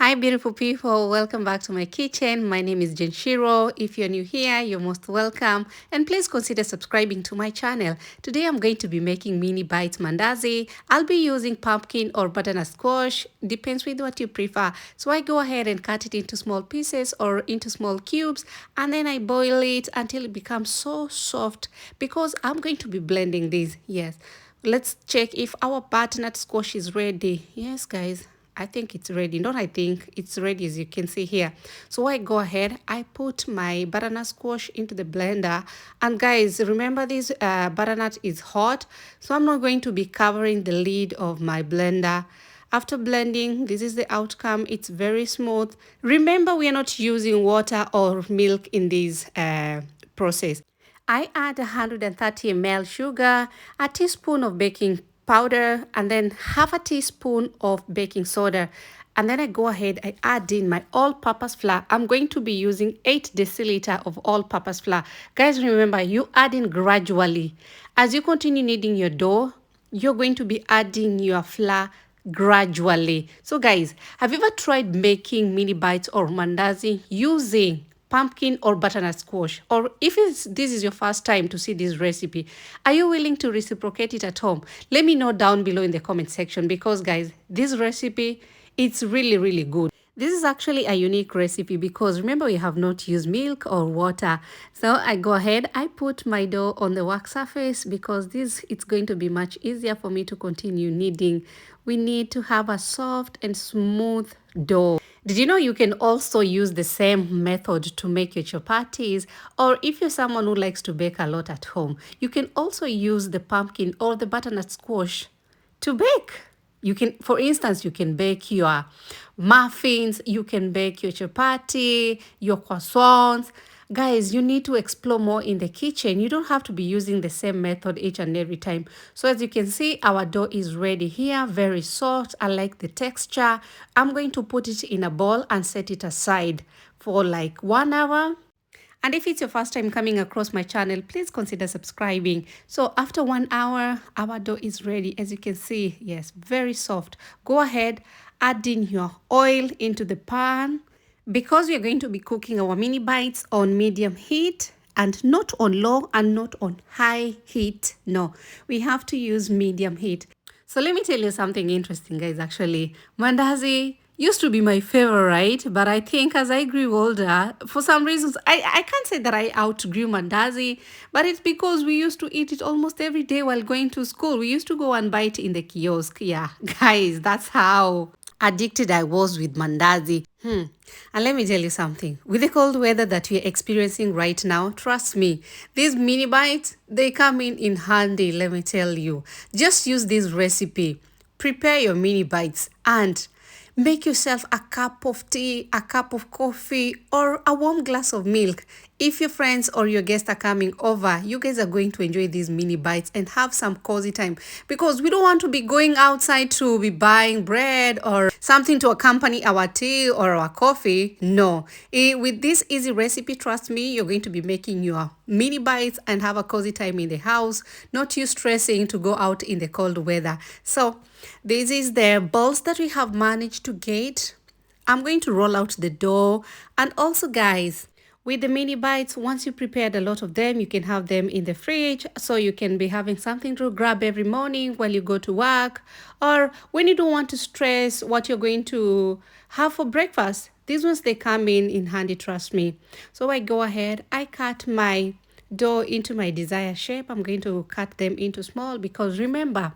Hi, beautiful people. Welcome back to my kitchen. My name is Jenshiro. If you're new here, you're most welcome. And please consider subscribing to my channel. Today, I'm going to be making mini bites mandazi. I'll be using pumpkin or butternut squash. Depends with what you prefer. So I go ahead and cut it into small pieces or into small cubes. And then I boil it until it becomes so soft because I'm going to be blending this. Yes. Let's check if our butternut squash is ready. Yes, guys. I think it's ready. Not I think, it's ready as you can see here. So I go ahead, I put my butternut squash into the blender. And guys, remember this butternut is hot. So I'm not going to be covering the lid of my blender. After blending, this is the outcome. It's very smooth. Remember, we are not using water or milk in this process. I add 130 ml sugar, a teaspoon of baking powder, and then half a teaspoon of baking soda. And then I go ahead, I add in my all-purpose flour. I'm going to be using 8 deciliter of all-purpose flour. Guys, remember, you add in gradually. As you continue kneading your dough, you're going to be adding your flour gradually. So guys, have you ever tried making mini bites or mandazi using pumpkin or butternut squash? Or if this is your first time to see this recipe, are you willing to reciprocate it at home? Let me know down below in the comment section, because guys, this recipe, it's really good. This is actually a unique recipe because remember, we have not used milk or water. So I go ahead, I put my dough on the work surface because it's going to be much easier for me to continue kneading. We need to have a soft and smooth dough. Did you know you can also use the same method to make your chapatis? Or if you're someone who likes to bake a lot at home, you can also use the pumpkin or the butternut squash to bake. You can, for instance, you can bake your muffins, you can bake your chapati, your croissants. Guys, you need to explore more in the kitchen. You don't have to be using the same method each and every time. So as you can see, our dough is ready here, very soft. I like the texture. I'm going to put it in a bowl and set it aside for like 1 hour. And if it's your first time coming across my channel, please consider subscribing. So after 1 hour, our dough is ready. As you can see, yes, very soft. Go ahead, add in your oil into the pan. Because we are going to be cooking our mini bites on medium heat and not on low and not on high heat. No, we have to use medium heat. So let me tell you something interesting, guys. Actually, mandazi used to be my favorite, but I think as I grew older, for some reasons, I can't say that I outgrew mandazi, but it's because we used to eat it almost every day while going to school. We used to go and buy it in the kiosk. Yeah, guys, that's how addicted I was with mandazi. And let me tell you something. With the cold weather that we're experiencing right now, trust me, these mini bites, they come in handy, let me tell you. Just use this recipe. Prepare your mini bites and make yourself a cup of tea, a cup of coffee, or a warm glass of milk. If your friends or your guests are coming over, you guys are going to enjoy these mini bites and have some cozy time, because we don't want to be going outside to be buying bread or something to accompany our tea or our coffee. No, with this easy recipe, trust me, you're going to be making your mini bites and have a cozy time in the house, not you stressing to go out in the cold weather. So this is the balls that we have managed to get. I'm going to roll out the dough. And also guys, with the mini bites, once you prepared a lot of them, you can have them in the fridge, so you can be having something to grab every morning while you go to work, or when you don't want to stress what you're going to have for breakfast. These ones, they come in handy, trust me. So I go ahead, I cut my dough into my desired shape. I'm going to cut them into small because remember,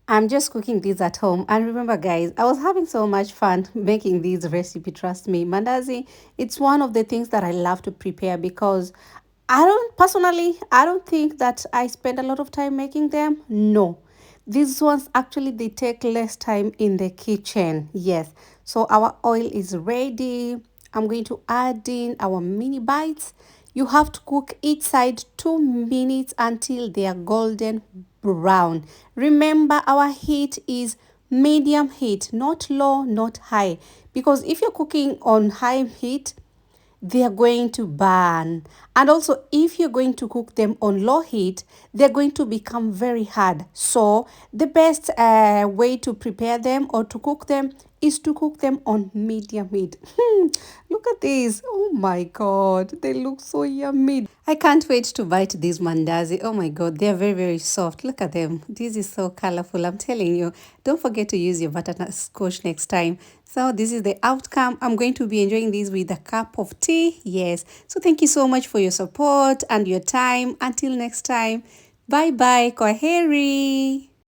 I'm just cooking these at home. And remember, guys, I was having so much fun making this recipe. Trust me, mandazi, it's one of the things that I love to prepare because I don't think that I spend a lot of time making them. No, these ones actually, they take less time in the kitchen. Yes. So our oil is ready. I'm going to add in our mini bites. You have to cook each side 2 minutes until they are golden brown. Remember, our heat is medium heat, not low, not high. Because if you're cooking on high heat, they are going to burn. And also, if you're going to cook them on low heat, they're going to become very hard. So the best way to prepare them or to cook them is to cook them on medium heat. Look at this. Oh my god, they look so yummy. I can't wait to bite these mandazi. Oh my god, they are very, very soft. Look at them. This is so colorful. I'm telling you. Don't forget to use your butterscotch next time. So this is the outcome. I'm going to be enjoying this with a cup of tea. Yes. So thank you so much for your support and your time. Until next time. Bye bye. Kwaheri.